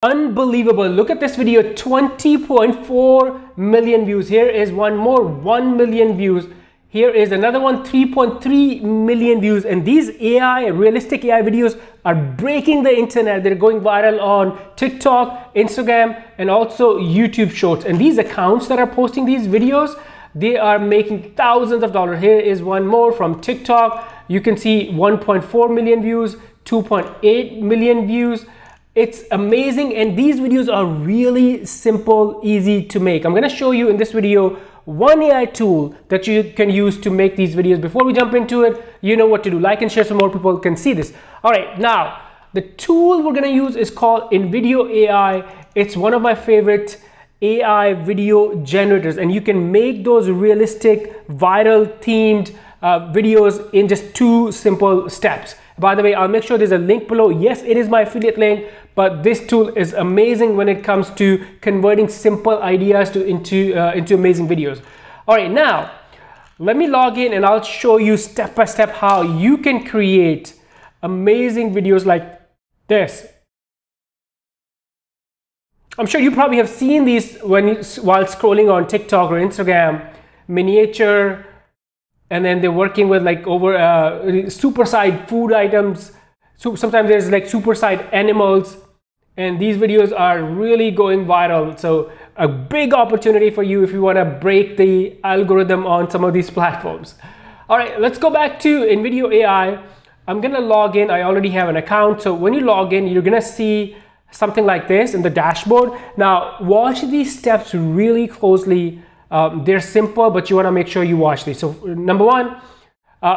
Unbelievable. Look at this video, 20.4 million views. Here is one more, 1 million views. Here is another one, 3.3 million views. And these realistic AI videos are breaking the internet. They're going viral on TikTok, Instagram, and also YouTube Shorts. And these accounts that are posting these videos, they are making thousands of dollars. Here is one more from TikTok. You can see 1.4 million views, 2.8 million views. It's amazing, and these videos are really simple, easy to make. I'm going to show you in this video one AI tool that you can use to make these videos. Before we jump into it, you know what to do. Like and share so more people can see this. All right, now the tool we're going to use is called InVideo AI. It's one of my favorite AI video generators, and you can make those realistic, viral themed videos in just 2 simple steps. By the way, I'll make sure there's a link below. Yes, it is my affiliate link, but this tool is amazing when it comes to converting simple ideas into amazing videos. All right, now let me log in and I'll show you step by step how you can create amazing videos like this. I'm sure you probably have seen these while scrolling on TikTok or Instagram, miniature, and then they're working with like over supersized food items. So sometimes there's like supersized animals, and these videos are really going viral. So a big opportunity for you if you want to break the algorithm on some of these platforms. All right, let's go back to InVideo AI. I'm gonna log in. I already have an account. So when you log in, you're gonna see something like this in the dashboard. Now watch these steps really closely. They're simple, but you want to make sure you watch these. So number one,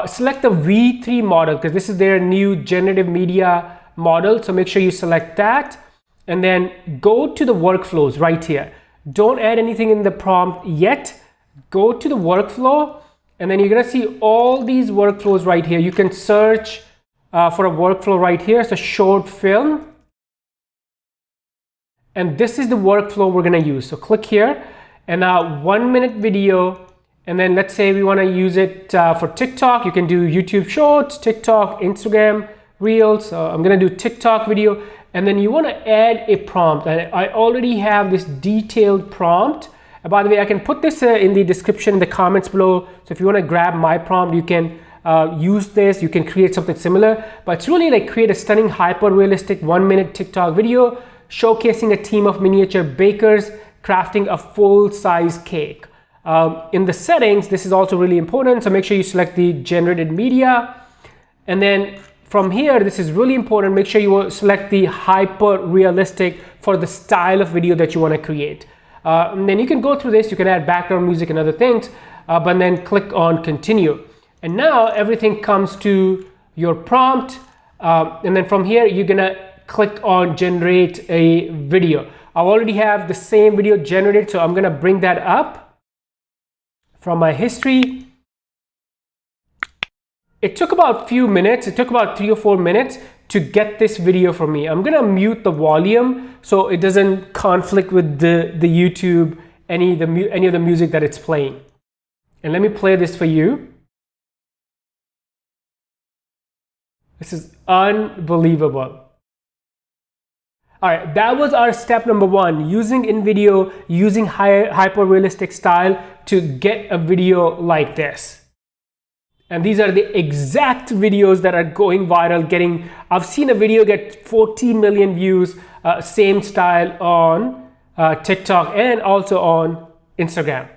select the V3 model, because this is their new generative media model. So make sure you select that, and then go to the workflows right here. Don't add anything in the prompt yet. Go to the workflow, and then you're going to see all these workflows right here. You can search for a workflow right here. So short film. And this is the workflow we're going to use. So click here, and now 1 minute video. And then let's say we want to use it for TikTok. You can do YouTube Shorts, TikTok, Instagram Reels. So I'm going to do TikTok video. And then you want to add a prompt. And I already have this detailed prompt. And by the way, I can put this in the description, in the comments below. So if you want to grab my prompt, you can use this. You can create something similar. But it's really like create a stunning, hyper-realistic 1 minute TikTok video showcasing a team of miniature bakers crafting a full-size cake. In the settings, this is also really important. So make sure you select the generated media. And then from here, this is really important. Make sure you select the hyper-realistic for the style of video that you want to create. And then you can go through this. You can add background music and other things, but then click on continue. And now everything comes to your prompt. And then from here, you're gonna click on generate a video. I already have the same video generated, so I'm gonna bring that up from my history. It took about a few minutes. It took about 3 or 4 minutes to get this video for me. I'm gonna mute the volume so it doesn't conflict with the YouTube, any of the music that it's playing. And let me play this for you. This is unbelievable. All right, that was our step number 1, using InVideo, using hyper-realistic style to get a video like this. And these are the exact videos that are going viral. I've seen a video get 40 million views, same style on TikTok and also on Instagram.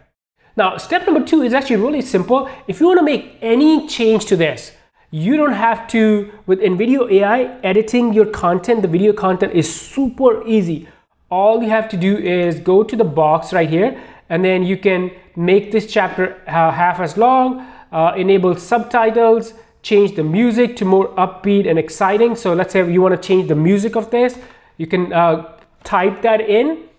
Now, step number 2 is actually really simple. If you want to make any change to this, you don't have to, with InVideo AI, editing your content, the video content is super easy. All you have to do is go to the box right here, and then you can make this chapter half as long, enable subtitles, change the music to more upbeat and exciting. So let's say you want to change the music of this, you can type that in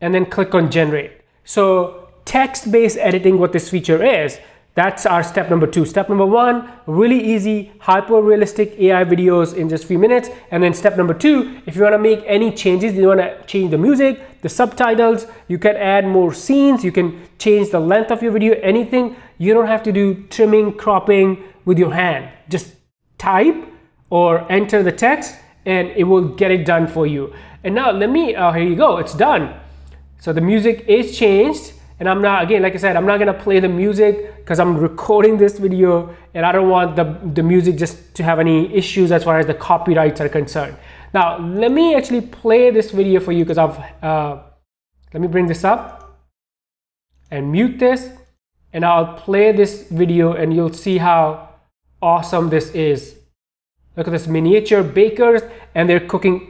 and then click on generate. So text-based editing, what this feature is, that's our step number 2. Step number 1, really easy, hyper-realistic AI videos in just a few minutes. And then step number 2, if you want to make any changes, you want to change the music, the subtitles, you can add more scenes, you can change the length of your video, anything. You don't have to do trimming, cropping with your hand. Just type or enter the text and it will get it done for you. And now let me, here you go, it's done. So the music is changed, and I'm not, again, like I said, I'm not gonna play the music because I'm recording this video and I don't want the music just to have any issues as far as the copyrights are concerned. Now, let me actually play this video for you because let me bring this up and mute this, and I'll play this video and you'll see how awesome this is. Look at this, miniature bakers, and they're cooking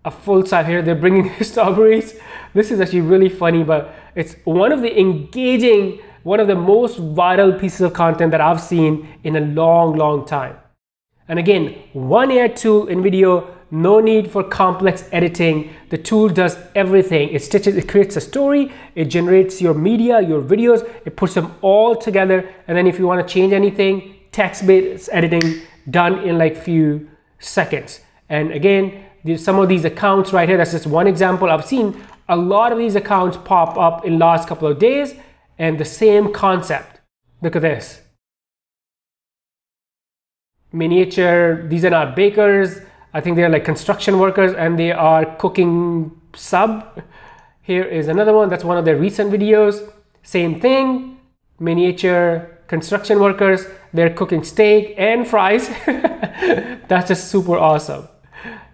a full size here. They're bringing strawberries. This is actually really funny, but it's one of the engaging, one of the most viral pieces of content that I've seen in a long time. And again, one AI tool in video, no need for complex editing. The tool does everything. It stitches, it creates a story, it generates your media, your videos, it puts them all together. And then if you want to change anything, text-based editing done in like few seconds. And again, some of these accounts right here, that's just one example. I've seen a lot of these accounts pop up in last couple of days, and the same concept. Look at this. Miniature, these are not bakers. I think they're like construction workers, and they are cooking sub. Here is another one. That's one of their recent videos. Same thing, miniature construction workers. They're cooking steak and fries. That's just super awesome.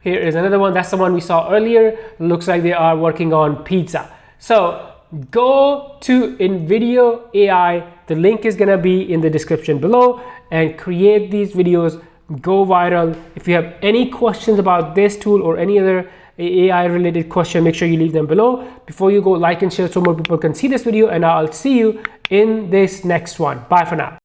Here is another one. That's the one we saw earlier. Looks like they are working on pizza. So go to InVideo AI. The link is gonna be in the description below, and create these videos, go viral. If you have any questions about this tool or any other AI related question, make sure you leave them below. Before you go, like and share so more people can see this video, and I'll see you in this next one. Bye for now.